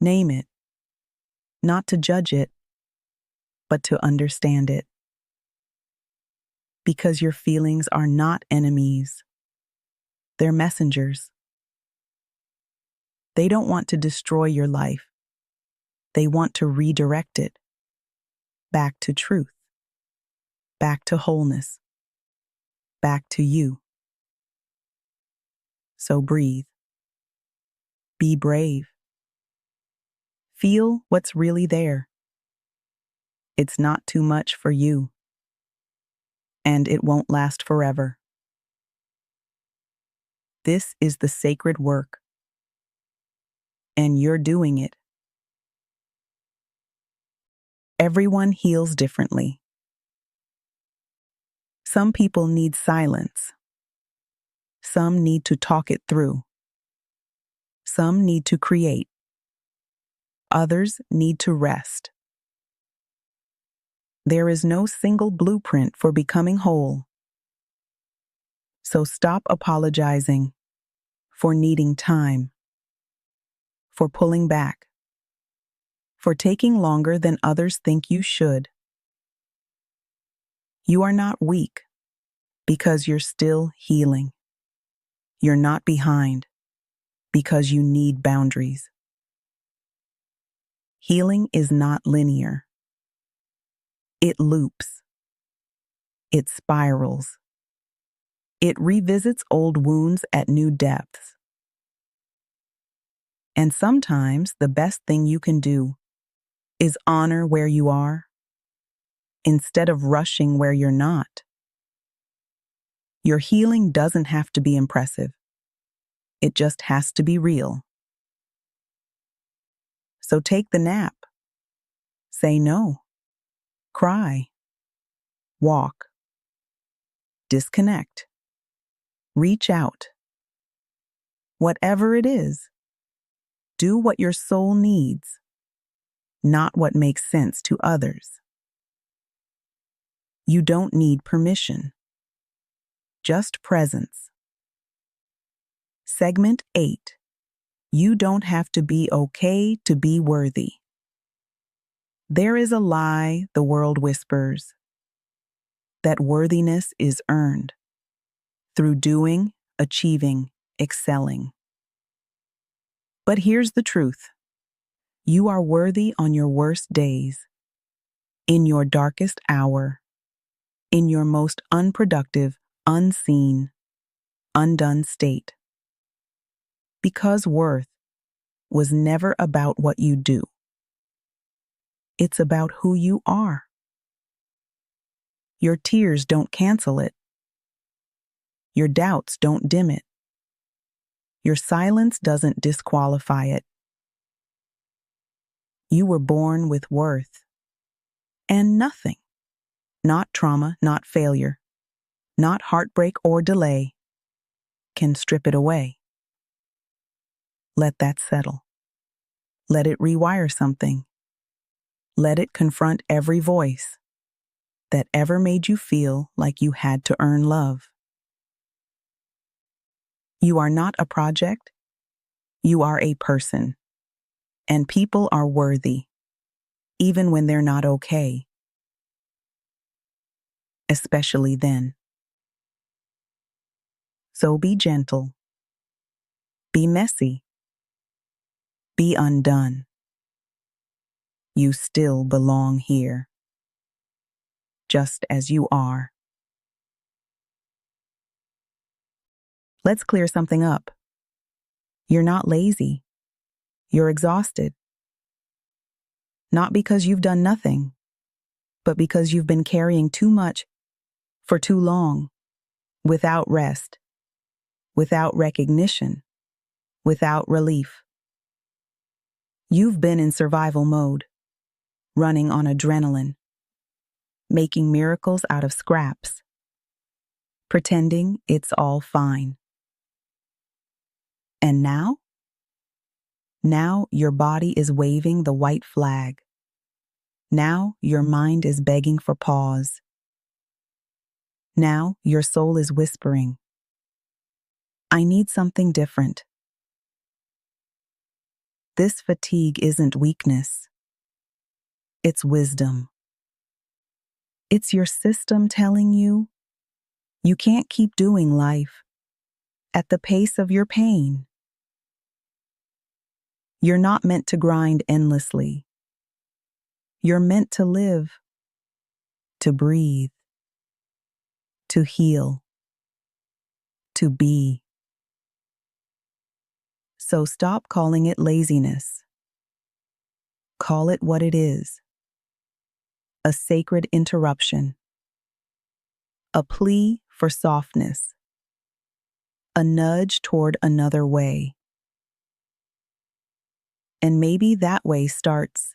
Name it, not to judge it, but to understand it. Because your feelings are not enemies, they're messengers. They don't want to destroy your life. They want to redirect it back to truth, back to wholeness, back to you. So breathe. Be brave. Feel what's really there. It's not too much for you, and it won't last forever. This is the sacred work, and you're doing it. Everyone heals differently. Some people need silence. Some need to talk it through. Some need to create. Others need to rest. There is no single blueprint for becoming whole. So stop apologizing for needing time, for pulling back, for taking longer than others think you should. You are not weak because you're still healing. You're not behind because you need boundaries. Healing is not linear. It loops. It spirals. It revisits old wounds at new depths. And sometimes the best thing you can do is honor where you are instead of rushing where you're not. Your healing doesn't have to be impressive. It just has to be real. So take the nap. Say no. Cry. Walk. Disconnect. Reach out. Whatever it is, do what your soul needs, not what makes sense to others. You don't need permission, just presence. Segment 8. You don't have to be okay to be worthy. There is a lie the world whispers, that worthiness is earned through doing, achieving, excelling. But here's the truth. You are worthy on your worst days, in your darkest hour, in your most unproductive, unseen, undone state. Because worth was never about what you do. It's about who you are. Your tears don't cancel it. Your doubts don't dim it. Your silence doesn't disqualify it. You were born with worth. And nothing, not trauma, not failure, not heartbreak or delay, can strip it away. Let that settle. Let it rewire something. Let it confront every voice that ever made you feel like you had to earn love. You are not a project. You are a person. And people are worthy, even when they're not okay. Especially then. So be gentle. Be messy. Be undone. You still belong here, just as you are. Let's clear something up. You're not lazy. You're exhausted. Not because you've done nothing, but because you've been carrying too much for too long, without rest, without recognition, without relief. You've been in survival mode, running on adrenaline, making miracles out of scraps, pretending it's all fine. And now? Now your body is waving the white flag. Now your mind is begging for pause. Now your soul is whispering, I need something different. This fatigue isn't weakness. It's wisdom. It's your system telling you you can't keep doing life at the pace of your pain. You're not meant to grind endlessly. You're meant to live, to breathe, to heal, to be. So stop calling it laziness. Call it what it is: a sacred interruption, a plea for softness, a nudge toward another way. And maybe that way starts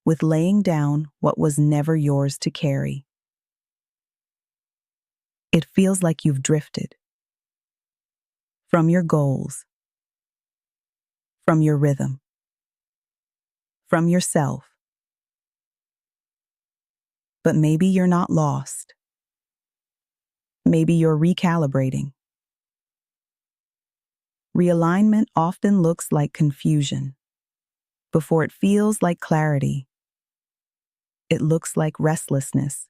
with laying down what was never yours to carry. It feels like you've drifted from your goals, from your rhythm, from yourself. But maybe you're not lost. Maybe you're recalibrating. Realignment often looks like confusion before it feels like clarity. It looks like restlessness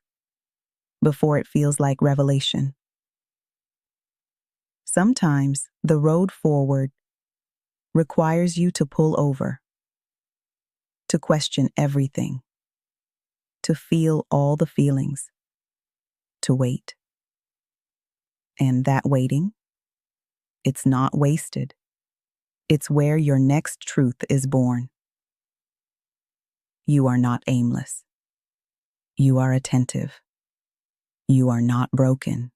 before it feels like revelation. Sometimes the road forward requires you to pull over, to question everything, to feel all the feelings, to wait. And that waiting, it's not wasted. It's where your next truth is born. You are not aimless. You are attentive. You are not broken.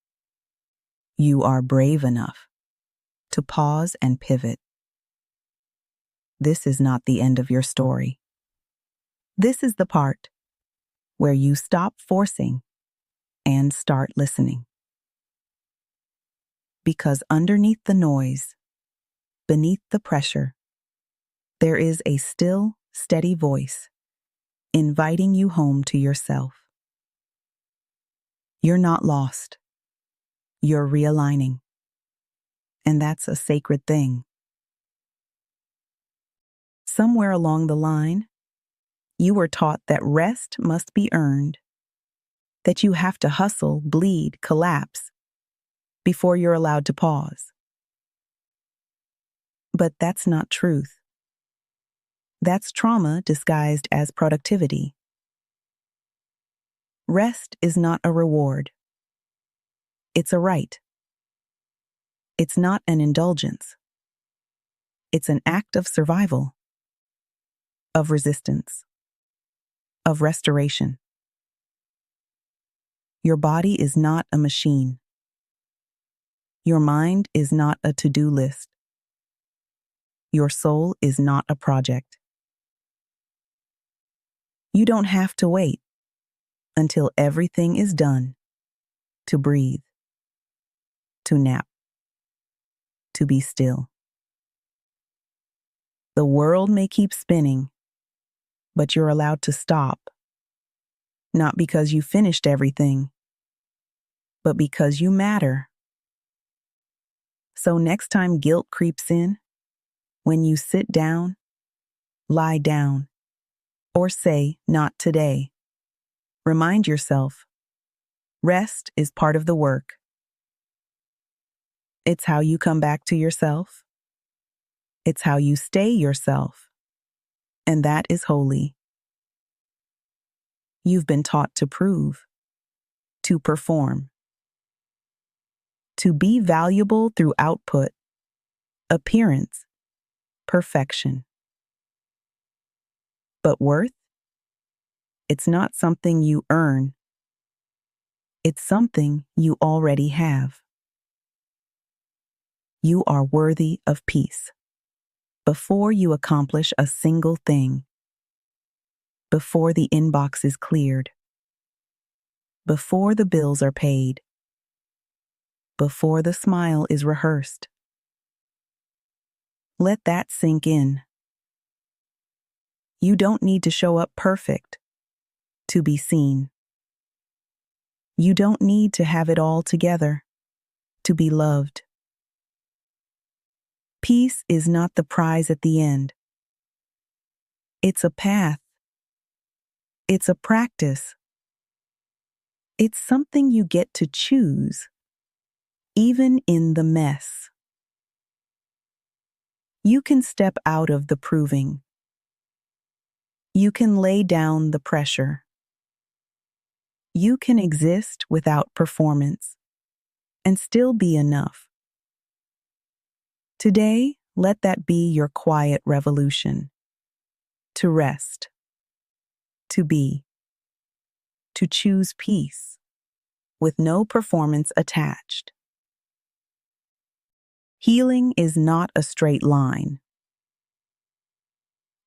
You are brave enough to pause and pivot. This is not the end of your story. This is the part where you stop forcing and start listening. Because underneath the noise, beneath the pressure, there is a still, steady voice inviting you home to yourself. You're not lost. You're realigning. And that's a sacred thing. Somewhere along the line, you were taught that rest must be earned, that you have to hustle, bleed, collapse before you're allowed to pause. But that's not truth. That's trauma disguised as productivity. Rest is not a reward. It's a right. It's not an indulgence. It's an act of survival, of resistance, of restoration. Your body is not a machine. Your mind is not a to-do list. Your soul is not a project. You don't have to wait until everything is done to breathe, to nap, to be still. The world may keep spinning, but you're allowed to stop, not because you finished everything, but because you matter. So next time guilt creeps in, when you sit down, lie down, or say, "Not today," remind yourself, rest is part of the work. It's how you come back to yourself. It's how you stay yourself. And that is holy. You've been taught to prove, to perform, to be valuable through output, appearance, perfection. But worth? It's not something you earn. It's something you already have. You are worthy of peace before you accomplish a single thing, before the inbox is cleared, before the bills are paid, before the smile is rehearsed. Let that sink in. You don't need to show up perfect to be seen. You don't need to have it all together to be loved. Peace is not the prize at the end. It's a path. It's a practice. It's something you get to choose, even in the mess. You can step out of the proving. You can lay down the pressure. You can exist without performance and still be enough. Today, let that be your quiet revolution. To rest, to be, to choose peace with no performance attached. Healing is not a straight line.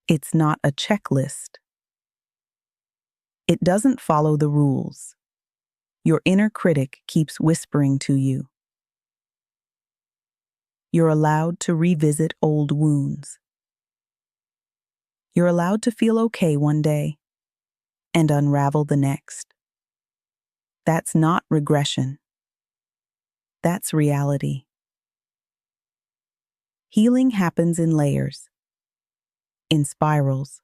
It's not a checklist. It doesn't follow the rules. Your inner critic keeps whispering to you. You're allowed to revisit old wounds. You're allowed to feel okay one day and unravel the next. That's not regression. That's reality. Healing happens in layers, in spirals,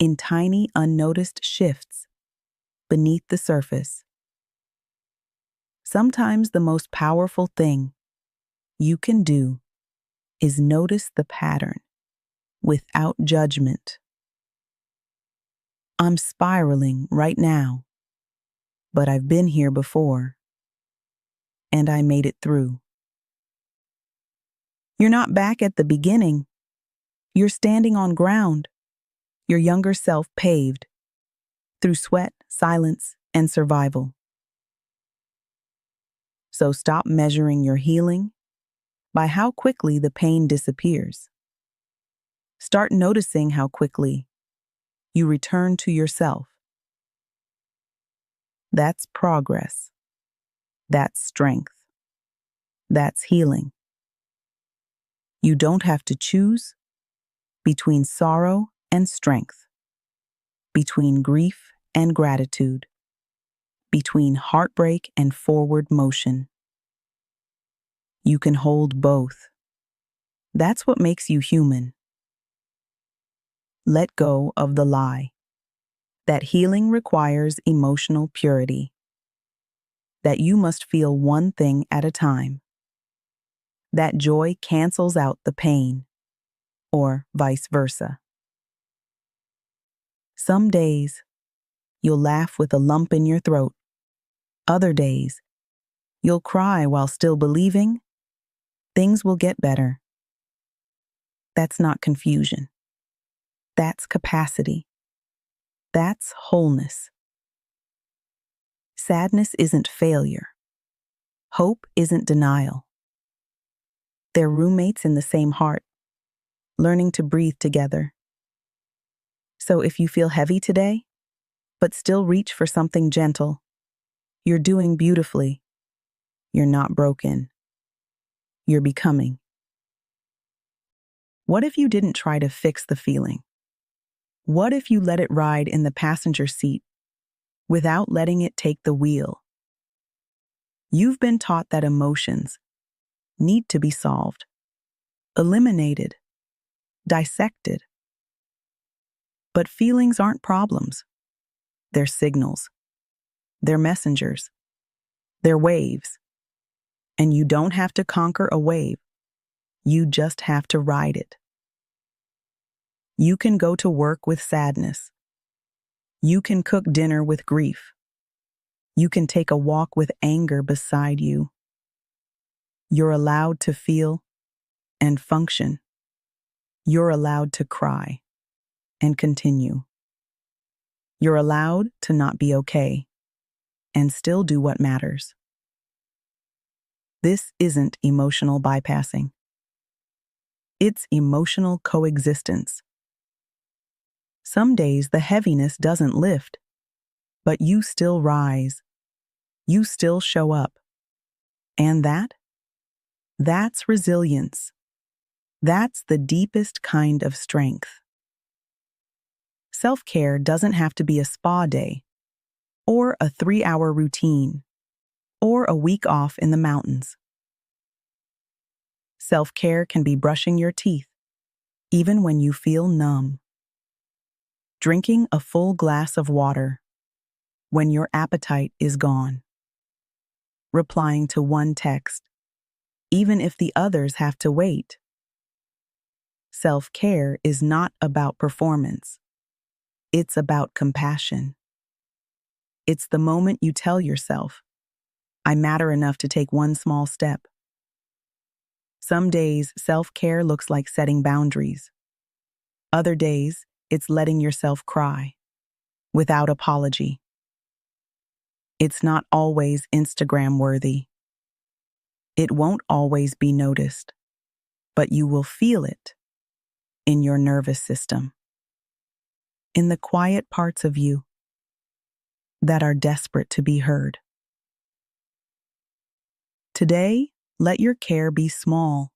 in tiny unnoticed shifts beneath the surface. Sometimes the most powerful thing you can do is notice the pattern without judgment. I'm spiraling right now, but I've been here before, and I made it through. You're not back at the beginning. You're standing on ground your younger self paved through sweat, silence, and survival. So stop measuring your healing by how quickly the pain disappears. Start noticing how quickly you return to yourself. That's progress. That's strength. That's healing. You don't have to choose between sorrow and strength, between grief and gratitude, between heartbreak and forward motion. You can hold both. That's what makes you human. Let go of the lie that healing requires emotional purity, that you must feel one thing at a time, that joy cancels out the pain, or vice versa. Some days, you'll laugh with a lump in your throat. Other days, you'll cry while still believing things will get better. That's not confusion. That's capacity. That's wholeness. Sadness isn't failure. Hope isn't denial. They're roommates in the same heart, learning to breathe together. So if you feel heavy today, but still reach for something gentle, you're doing beautifully. You're not broken. You're becoming. What if you didn't try to fix the feeling? What if you let it ride in the passenger seat without letting it take the wheel? You've been taught that emotions need to be solved, eliminated, dissected. But feelings aren't problems. They're signals. They're messengers. They're waves. And you don't have to conquer a wave. You just have to ride it. You can go to work with sadness. You can cook dinner with grief. You can take a walk with anger beside you. You're allowed to feel and function. You're allowed to cry and continue. You're allowed to not be okay and still do what matters. This isn't emotional bypassing. It's emotional coexistence. Some days the heaviness doesn't lift, but you still rise. You still show up. And that's resilience. That's the deepest kind of strength. Self-care doesn't have to be a spa day, or a 3-hour routine, or a week off in the mountains. Self-care can be brushing your teeth, even when you feel numb. Drinking a full glass of water when your appetite is gone. Replying to one text, even if the others have to wait. Self-care is not about performance. It's about compassion. It's the moment you tell yourself, I matter enough to take one small step. Some days, self-care looks like setting boundaries. Other days, it's letting yourself cry, without apology. It's not always Instagram-worthy. It won't always be noticed, but you will feel it in your nervous system, in the quiet parts of you that are desperate to be heard. Today, let your care be small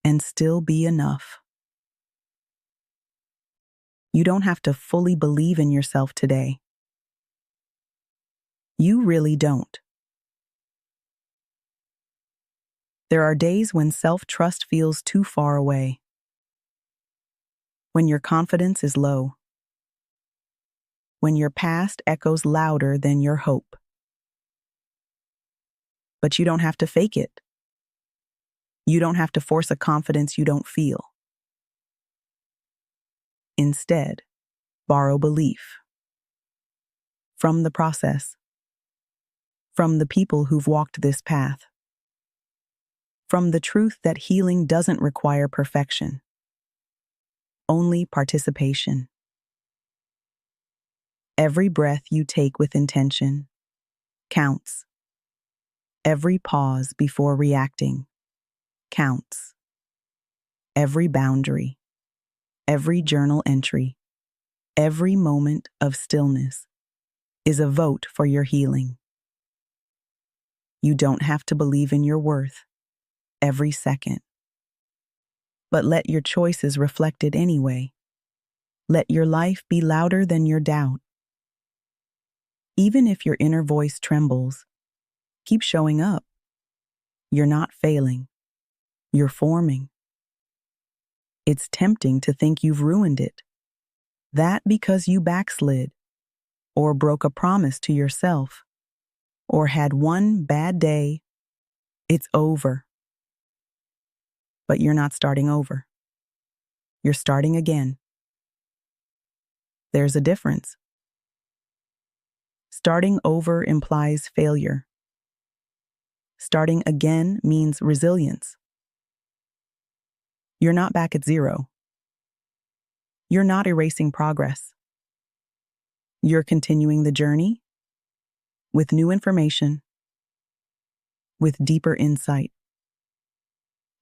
and still be enough. You don't have to fully believe in yourself today. You really don't. There are days when self-trust feels too far away, when your confidence is low, when your past echoes louder than your hope. But you don't have to fake it. You don't have to force a confidence you don't feel. Instead, borrow belief from the process, from the people who've walked this path, from the truth that healing doesn't require perfection, only participation. Every breath you take with intention counts. Every pause before reacting counts. Every boundary, every journal entry, every moment of stillness is a vote for your healing. You don't have to believe in your worth every second, but let your choices reflect it anyway. Let your life be louder than your doubt. Even if your inner voice trembles, keep showing up. You're not failing. You're forming. It's tempting to think you've ruined it. That because you backslid, or broke a promise to yourself, or had one bad day, it's over. But you're not starting over. You're starting again. There's a difference. Starting over implies failure. Starting again means resilience. You're not back at zero. You're not erasing progress. You're continuing the journey with new information, with deeper insight,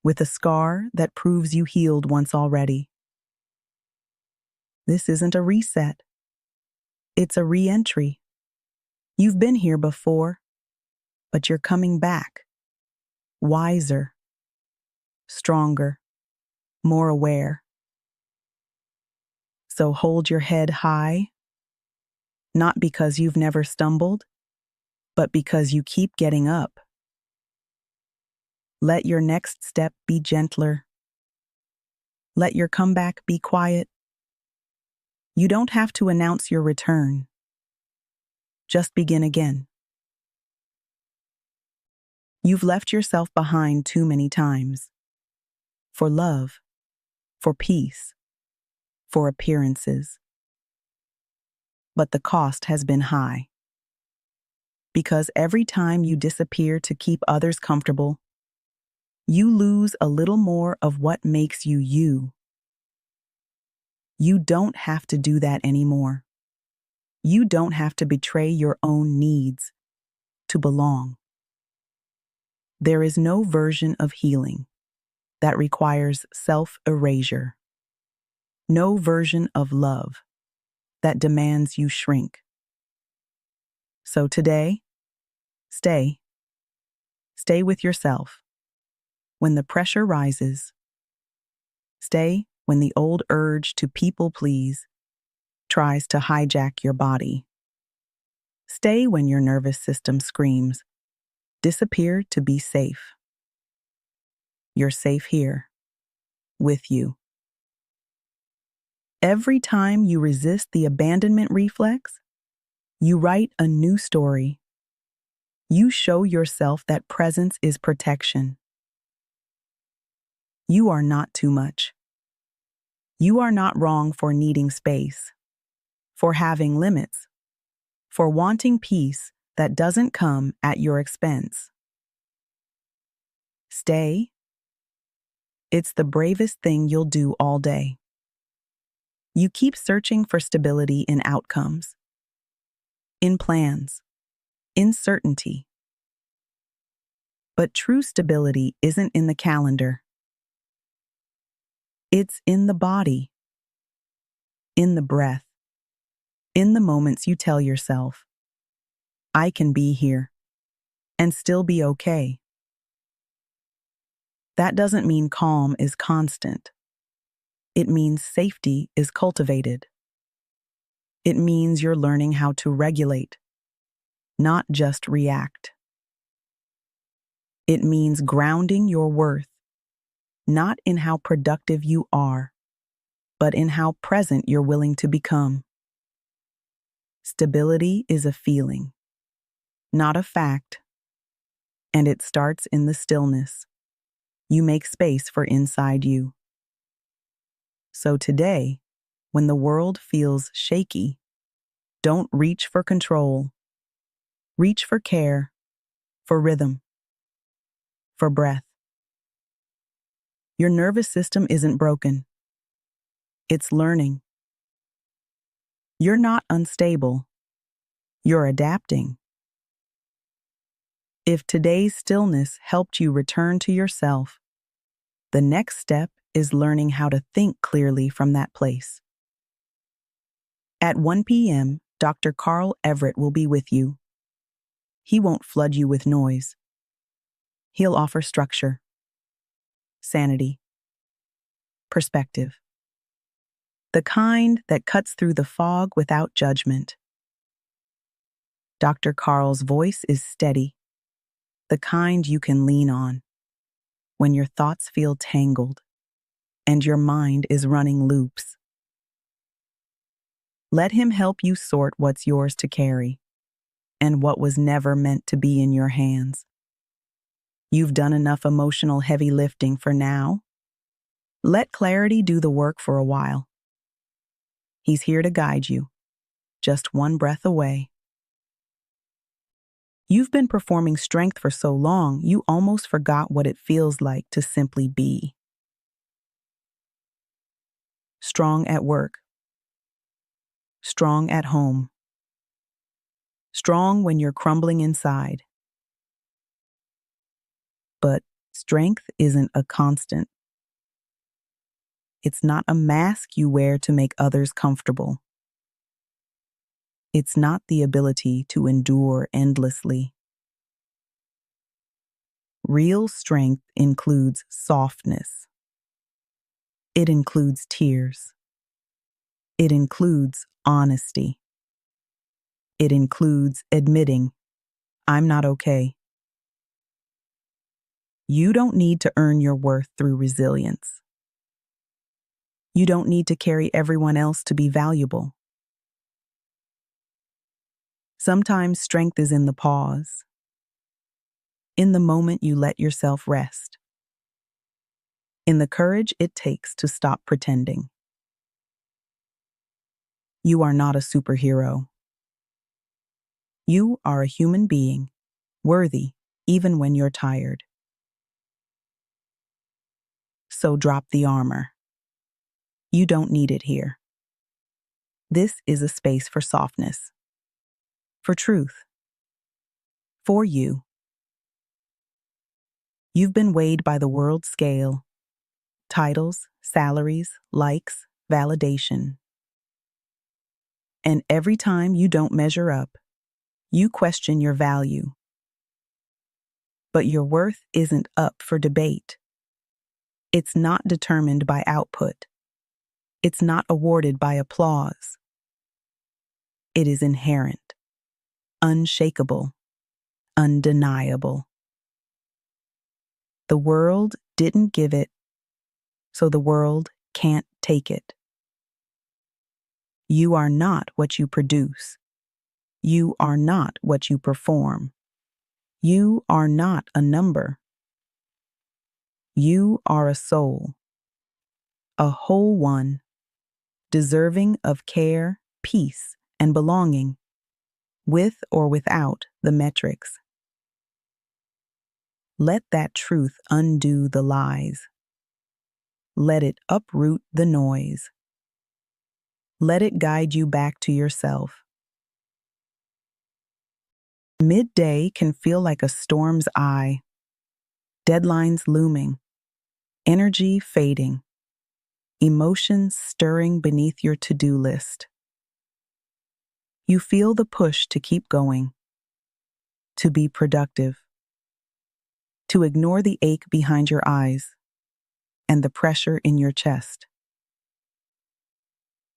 with a scar that proves you healed once already. This isn't a reset. It's a re-entry. You've been here before, but you're coming back, wiser, stronger, more aware. So hold your head high, not because you've never stumbled, but because you keep getting up. Let your next step be gentler. Let your comeback be quiet. You don't have to announce your return. Just begin again. You've left yourself behind too many times. For love, for peace, for appearances. But the cost has been high. Because every time you disappear to keep others comfortable, you lose a little more of what makes you you. You don't have to do that anymore. You don't have to betray your own needs to belong. There is no version of healing that requires self-erasure. No version of love that demands you shrink. So today, stay. Stay with yourself. When the pressure rises, stay when the old urge to people please tries to hijack your body. Stay when your nervous system screams, disappear to be safe. You're safe here, with you. Every time you resist the abandonment reflex, you write a new story. You show yourself that presence is protection. You are not too much. You are not wrong for needing space, for having limits, for wanting peace that doesn't come at your expense. Stay. It's the bravest thing you'll do all day. You keep searching for stability in outcomes, in plans, in certainty. But true stability isn't in the calendar. It's in the body, in the breath, in the moments you tell yourself, I can be here and still be okay. That doesn't mean calm is constant. It means safety is cultivated. It means you're learning how to regulate, not just react. It means grounding your worth, not in how productive you are, but in how present you're willing to become. Stability is a feeling, not a fact, and it starts in the stillness. You make space for inside you. So today, when the world feels shaky, don't reach for control. Reach for care, for rhythm, for breath. Your nervous system isn't broken. It's learning. You're not unstable. You're adapting. If today's stillness helped you return to yourself, the next step is learning how to think clearly from that place. At 1 p.m., Dr. Carl Everett will be with you. He won't flood you with noise. He'll offer structure, sanity, perspective. The kind that cuts through the fog without judgment. Dr. Carl's voice is steady, the kind you can lean on when your thoughts feel tangled and your mind is running loops. Let him help you sort what's yours to carry and what was never meant to be in your hands. You've done enough emotional heavy lifting for now. Let clarity do the work for a while. He's here to guide you, just one breath away. You've been performing strength for so long, you almost forgot what it feels like to simply be. Strong at work. Strong at home. Strong when you're crumbling inside. But strength isn't a constant. It's not a mask you wear to make others comfortable. It's not the ability to endure endlessly. Real strength includes softness. It includes tears. It includes honesty. It includes admitting, I'm not okay. You don't need to earn your worth through resilience. You don't need to carry everyone else to be valuable. Sometimes strength is in the pause, in the moment you let yourself rest, in the courage it takes to stop pretending. You are not a superhero. You are a human being, worthy even when you're tired. So drop the armor. You don't need it here. This is a space for softness, for truth, for you. You've been weighed by the world scale, titles, salaries, likes, validation. And every time you don't measure up, you question your value. But your worth isn't up for debate. It's not determined by output. It's not awarded by applause. It is inherent, unshakable, undeniable. The world didn't give it, so the world can't take it. You are not what you produce. You are not what you perform. You are not a number. You are a soul, a whole one, deserving of care, peace, and belonging, with or without the metrics. Let that truth undo the lies. Let it uproot the noise. Let it guide you back to yourself. Midday can feel like a storm's eye, deadlines looming, energy fading, emotions stirring beneath your to-do list. You feel the push to keep going, to be productive, to ignore the ache behind your eyes and the pressure in your chest.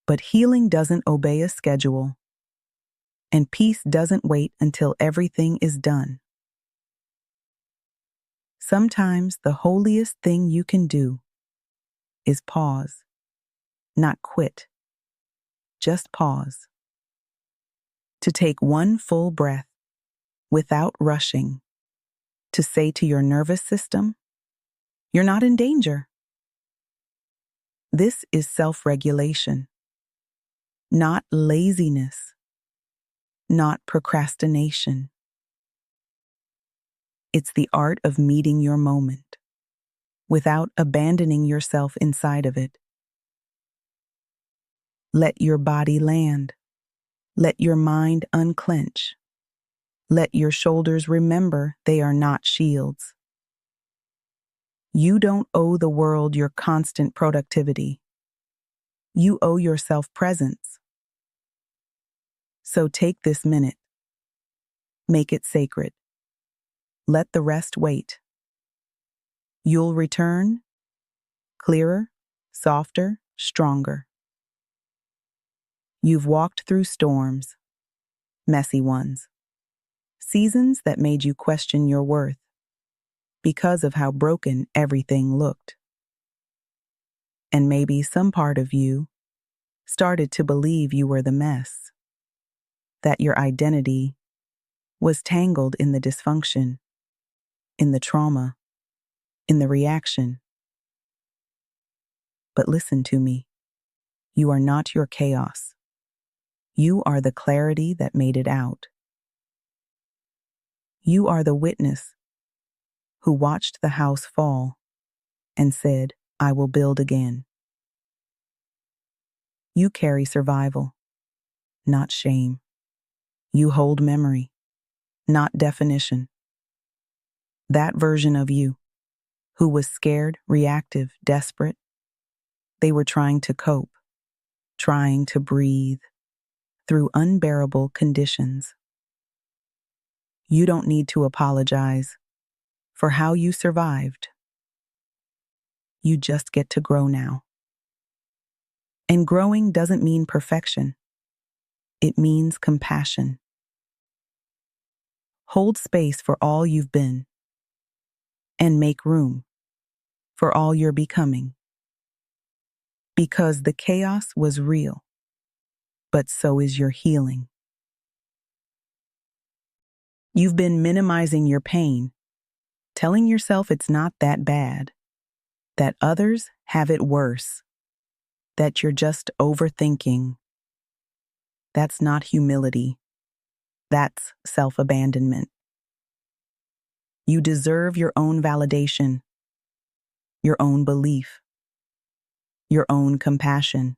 But healing doesn't obey a schedule, and peace doesn't wait until everything is done. Sometimes the holiest thing you can do is pause, not quit, just pause. To take one full breath without rushing, to say to your nervous system, you're not in danger. This is self-regulation, not laziness, not procrastination. It's the art of meeting your moment without abandoning yourself inside of it. Let your body land. Let your mind unclench. Let your shoulders remember they are not shields. You don't owe the world your constant productivity. You owe yourself presence. So take this minute. Make it sacred. Let the rest wait. You'll return clearer, softer, stronger. You've walked through storms, messy ones, seasons that made you question your worth because of how broken everything looked. And maybe some part of you started to believe you were the mess, that your identity was tangled in the dysfunction, in the trauma, in the reaction. But listen to me. You are not your chaos. You are the clarity that made it out. You are the witness who watched the house fall and said, I will build again. You carry survival, not shame. You hold memory, not definition. That version of you, who was scared, reactive, desperate, they were trying to cope, trying to breathe through unbearable conditions. You don't need to apologize for how you survived. You just get to grow now. And growing doesn't mean perfection. It means compassion. Hold space for all you've been and make room for all you're becoming. Because the chaos was real, but so is your healing. You've been minimizing your pain, telling yourself it's not that bad, that others have it worse, that you're just overthinking. That's not humility. That's self-abandonment. You deserve your own validation, your own belief, your own compassion.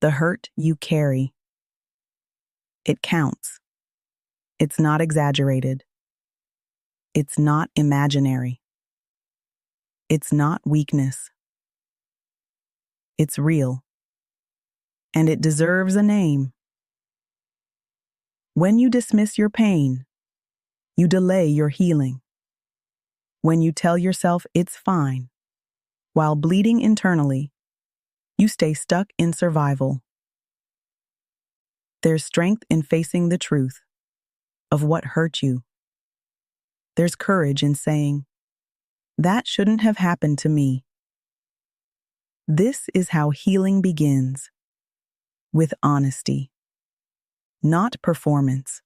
The hurt you carry, it counts. It's not exaggerated. It's not imaginary. It's not weakness. It's real. And it deserves a name. When you dismiss your pain, you delay your healing. When you tell yourself it's fine, while bleeding internally, you stay stuck in survival. There's strength in facing the truth of what hurt you. There's courage in saying, that shouldn't have happened to me. This is how healing begins, with honesty, not performance,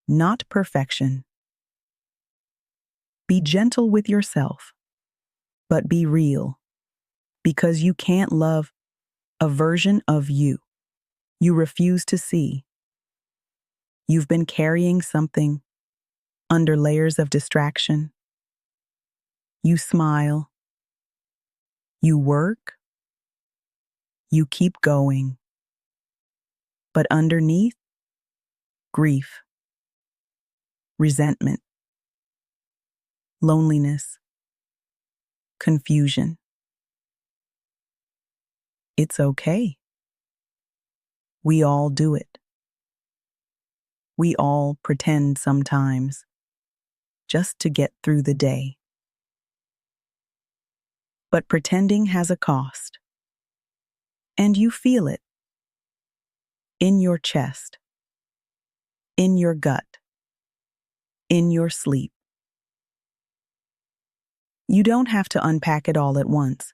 not perfection. Be gentle with yourself, but be real, because you can't love a version of you refuse to see. You've been carrying something under layers of distraction. You smile, you work, you keep going, but underneath, grief, resentment, loneliness, confusion. It's okay. We all do it. We all pretend sometimes, just to get through the day. But pretending has a cost. And you feel it. In your chest. In your gut. In your sleep. You don't have to unpack it all at once.